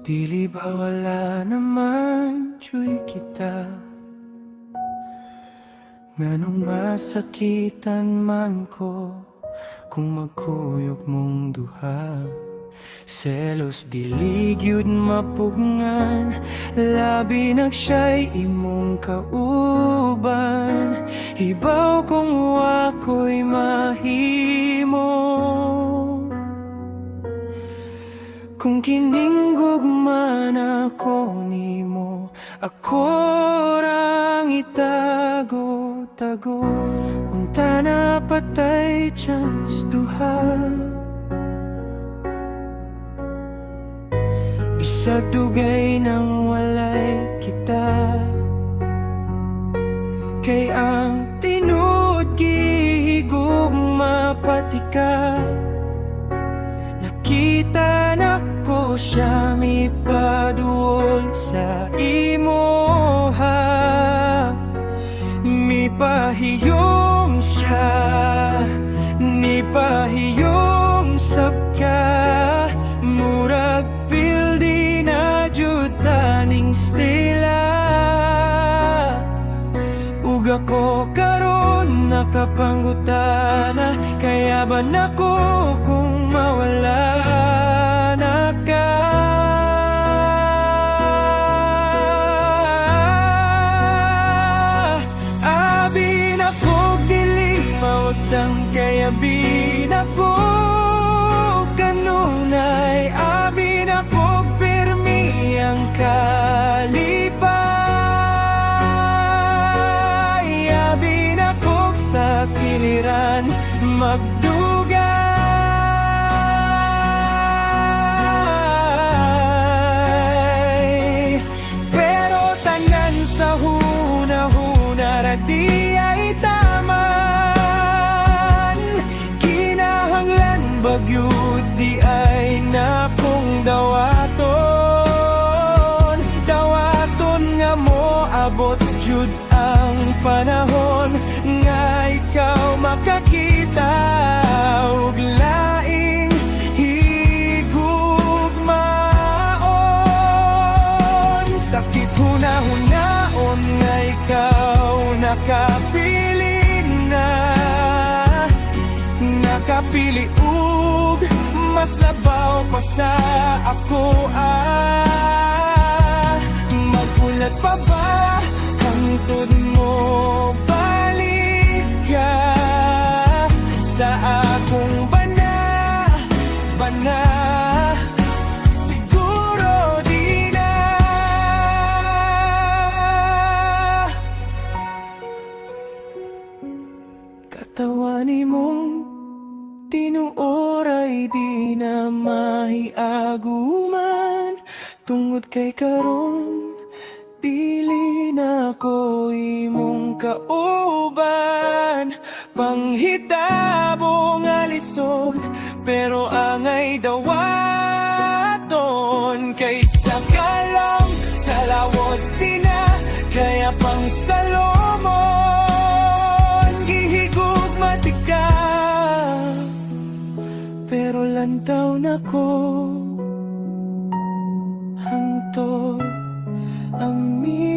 Dili ba wala naman, Diyo'y kita. Nganong masakitan man ko kung magkuyog mong duha. Selos dili gyud mapugngan, labi nagsiya'y imong kauban. Hibaw kung wako'y mahimo, kung kining gugma na ako nimo, ako rang itago-tago. Unta na patay chance duha, bisag dugay nang walay kita. Kay ang tinuod gihigugma pati ka. Nakita na ko siya mipaduol sa imoha, mipahiyom siya, nipahiyom sab ka. Murag pildi na jud taning stila, ug ako karon nakapanggutana. Kaya ba nako kung mawala na ka? Abi na ko dili mautang, kaya abi na ko kanunay. Abi na ko pirmi ang kalipay. Abi na ko sa kiliran magdugay. Pero tanan sa huna-huna ra di ay taman. Kinahanglan bagyud di ay napong dawaton. Dawaton nga mo abot jud ang panahon nga ikaw makakita ug laing higugmaon. Sakit huna-hunaon nga ikaw nakapili na, nakapili ug mas labaw pa sa ako. Magulat pa ba hangtod mo balik ka sa akong bana? Siguro di na. Katawan mong tinuoray di na mahiaguman. Tungod kay karon dili na ko imong kauban. Panghitabo nga lisod pero angay dawaton. Kaysa kalam sa lawot di na, kaya pang salomon gihigugmati ka. Pero lantaw na ko hangtod ami.